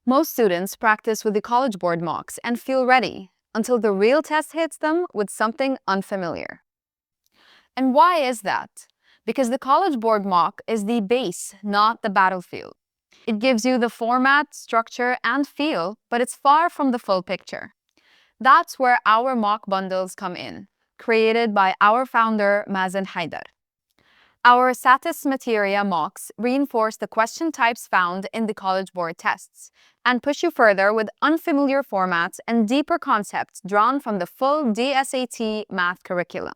Most students practice with the College Board mocks and feel ready until the real test hits them with something unfamiliar. And why is that? Because the College Board mock is the base, not the battlefield. It gives you the format, structure, and feel, but it's far from the full picture. That's where our mock bundles come in, created by our founder, Mazen Haidar. Our SATis Materia mocks reinforce the question types found in the College Board tests and push you further with unfamiliar formats and deeper concepts drawn from the full DSAT Math curriculum.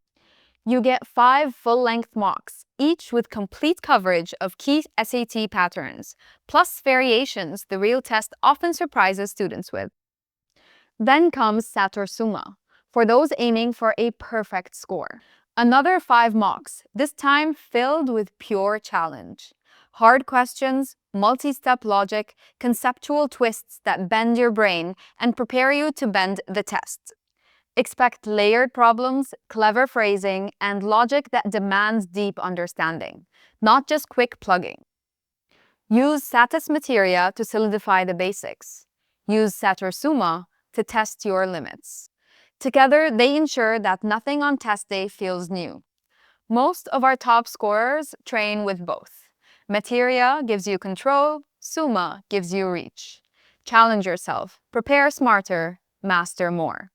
You get 5 full-length mocks, each with complete coverage of key SAT patterns, plus variations the real test often surprises students with. Then comes SATurSumma, for those aiming for a perfect score. Another 5 mocks, this time filled with pure challenge. Hard questions, multi-step logic, conceptual twists that bend your brain and prepare you to bend the test. Expect layered problems, clever phrasing, and logic that demands deep understanding, not just quick plugging. Use SATis Materia to solidify the basics. Use SATurSumma to test your limits. Together, they ensure that nothing on test day feels new. Most of our top scorers train with both. Materia gives you control, Summa gives you reach. Challenge yourself, prepare smarter, master more.